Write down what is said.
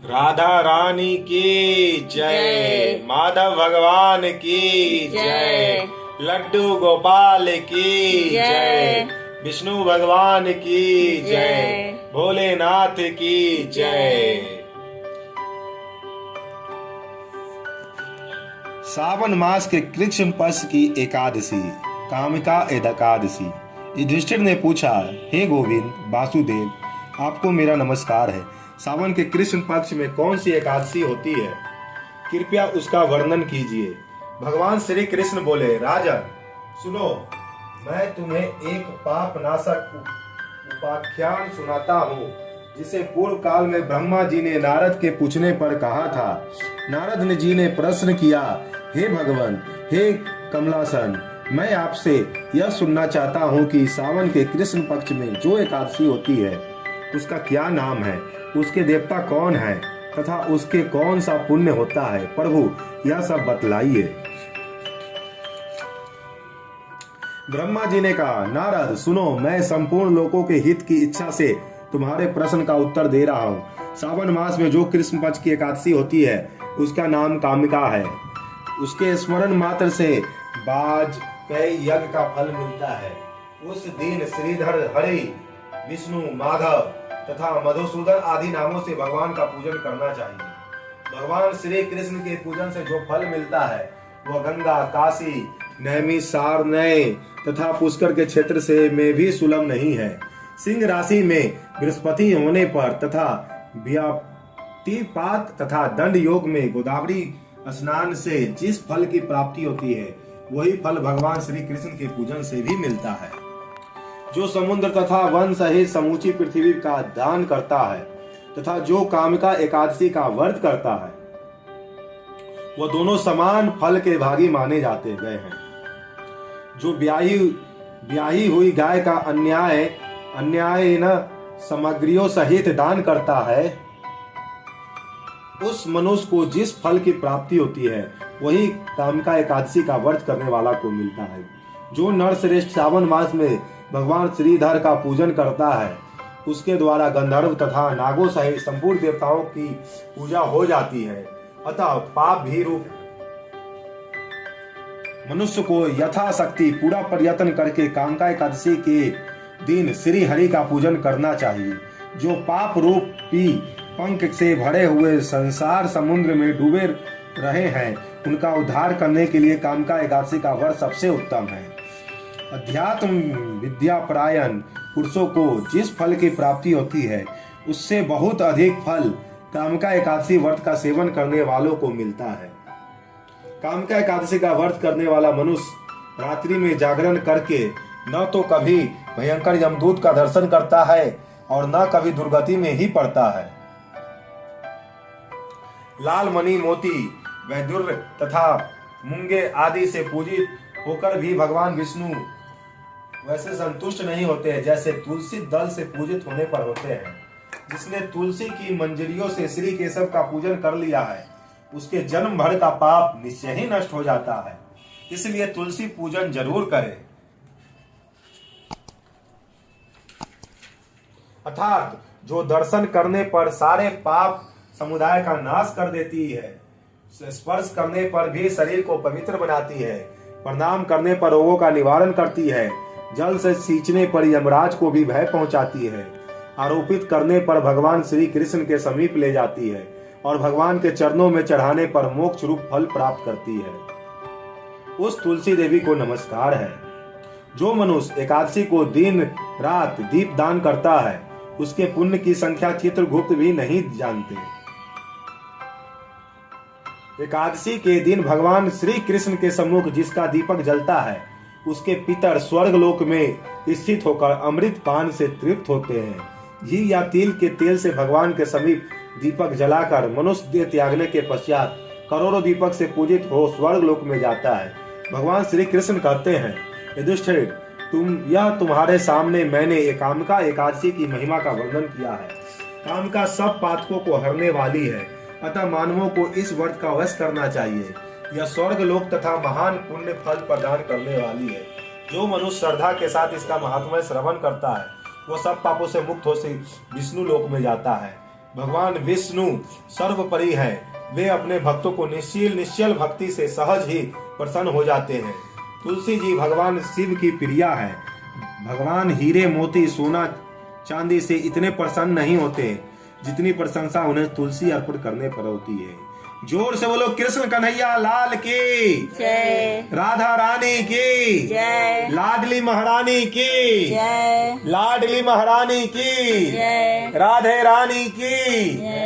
राधा रानी की जय, माधव भगवान की जय, लड्डू गोपाल की जय, विष्णु भगवान की जय, भोलेनाथ की जय। सावन मास के कृष्ण पक्ष की एकादशी, कामिका एकादशी। युधिष्ठिर ने पूछा, हे गोविंद वासुदेव, आपको मेरा नमस्कार है। सावन के कृष्ण पक्ष में कौन सी एकादशी होती है? कृपया उसका वर्णन कीजिए। भगवान श्री कृष्ण बोले, राजन सुनो, मैं तुम्हें एक पाप नाशक उपाख्यान सुनाता हूँ, जिसे पूर्व काल में ब्रह्मा जी ने नारद के पूछने पर कहा था। नारद जी ने प्रश्न किया, हे भगवान, हे कमलासन, मैं आपसे यह सुनना चाहता हूँ कि सावन के कृष्ण पक्ष में जो एकादशी होती है उसका क्या नाम है, उसके देवता कौन है तथा उसके कौन सा पुण्य होता है। प्रभु यह सब बतलाइए। ब्रह्मा जी ने कहा, नारद सुनो, मैं संपूर्ण लोगों के हित की इच्छा से तुम्हारे प्रश्न का उत्तर दे रहा हूँ। सावन मास में जो कृष्ण पक्ष की एकादशी होती है उसका नाम कामिका है। उसके स्मरण मात्र से वाजपेयी यज्ञ का फल मिलता है। उस दिन श्रीधर, हरि, विष्णु, माधव तथा मधुसूदन आदि नामों से भगवान का पूजन करना चाहिए। भगवान श्री कृष्ण के पूजन से जो फल मिलता है वह गंगा, काशी, नैमिषारण्य तथा पुष्कर के क्षेत्र से में भी सुलभ नहीं है। सिंह राशि में बृहस्पति होने पर तथा व्याप्तिपात तथा दंड योग में गोदावरी स्नान से जिस फल की प्राप्ति होती है वही फल भगवान श्री कृष्ण के पूजन से भी मिलता है। जो समुद्र तथा वन सहित समूची पृथ्वी का दान करता है तथा जो कामिका एकादशी का व्रत करता है वह दोनों समान फल के भागी माने जाते गए हैं। जो ब्याही हुई गाय का अन्याय न सामग्रियों सहित दान करता है उस मनुष्य को जिस फल की प्राप्ति होती है वही कामिका एकादशी का व्रत करने वाला को मिलता है। जो नरश्रेष्ठ सावन मास में भगवान श्रीधर का पूजन करता है उसके द्वारा गंधर्व तथा नागों सहित संपूर्ण देवताओं की पूजा हो जाती है। अतः पाप भी रूप मनुष्य को यथाशक्ति पूरा प्रयत्न करके कामिका एकादशी के दिन श्री हरि का पूजन करना चाहिए। जो पाप रूपी पंख से भरे हुए संसार समुद्र में डूबे रहे हैं उनका उद्धार करने के लिए कामिका एकादशी का व्रत सबसे उत्तम है। अध्यात्म विद्या परायण पुरुषों को जिस फल की प्राप्ति होती है उससे बहुत अधिक फल कामिका एकादशी व्रत का सेवन करने वालों को मिलता है। कामिका एकादशी का व्रत करने वाला मनुष्य रात्रि में जागरण करके न तो कभी भयंकर यमदूत का दर्शन करता है और न कभी दुर्गति में ही पड़ता है। लाल मणि, मोती, वैदुर्य तथा मूंगे आदि से पूजित होकर भी भगवान विष्णु वैसे संतुष्ट नहीं होते हैं जैसे तुलसी दल से पूजित होने पर होते हैं। जिसने तुलसी की मंजरियों से श्री केशव का पूजन कर लिया है उसके जन्म भर का पाप निश्चय ही नष्ट हो जाता है। इसलिए तुलसी पूजन जरूर करें। अर्थात जो दर्शन करने पर सारे पाप समुदाय का नाश कर देती है, स्पर्श करने पर भी शरीर को पवित्र बनाती है, प्रणाम करने पर रोगों का निवारण करती है, जल से सींचने पर यमराज को भी भय पहुंचाती है, आरोपित करने पर भगवान श्री कृष्ण के समीप ले जाती है और भगवान के चरणों में चढ़ाने पर मोक्ष रूप फल प्राप्त करती है। उस तुलसी देवी को नमस्कार है। जो मनुष्य एकादशी को दिन रात दीप दान करता है उसके पुण्य की संख्या चित्रगुप्त भी नहीं जानते। एकादशी के दिन भगवान श्री कृष्ण के सम्मुख जिसका दीपक जलता है उसके पितर स्वर्ग लोक में स्थित होकर अमृत पान से तृप्त होते हैं। घी या तिल के तेल से भगवान के समीप दीपक जलाकर मनुष्य देह त्यागने के पश्चात करोड़ों दीपक से पूजित हो स्वर्ग लोक में जाता है। भगवान श्री कृष्ण कहते हैं, युधिष्ठिर, तुम्हारे सामने मैंने कामिका एकादशी की महिमा का वर्णन किया है। कामिका सब पातकों को हरने वाली है, अतः मानवों को इस व्रत का अवश्य करना चाहिए। यह स्वर्ग लोक तथा महान पुण्य फल प्रदान करने वाली है। जो मनुष्य श्रद्धा के साथ इसका महात्म्य श्रवण करता है वो सब पापों से मुक्त हो से विष्णु लोक में जाता है। भगवान विष्णु सर्वोपरि है। वे अपने भक्तों को निश्चल भक्ति से सहज ही प्रसन्न हो जाते हैं। तुलसी जी भगवान शिव की प्रिया है। भगवान हीरे मोती सोना चांदी से इतने प्रसन्न नहीं होते जितनी प्रशंसा उन्हें तुलसी अर्पण करने पर होती है। जोर से बोलो कृष्ण कन्हैया लाल की जय, राधा रानी की जय, लाडली महारानी की जय, लाडली महारानी की जय, राधे रानी की जय।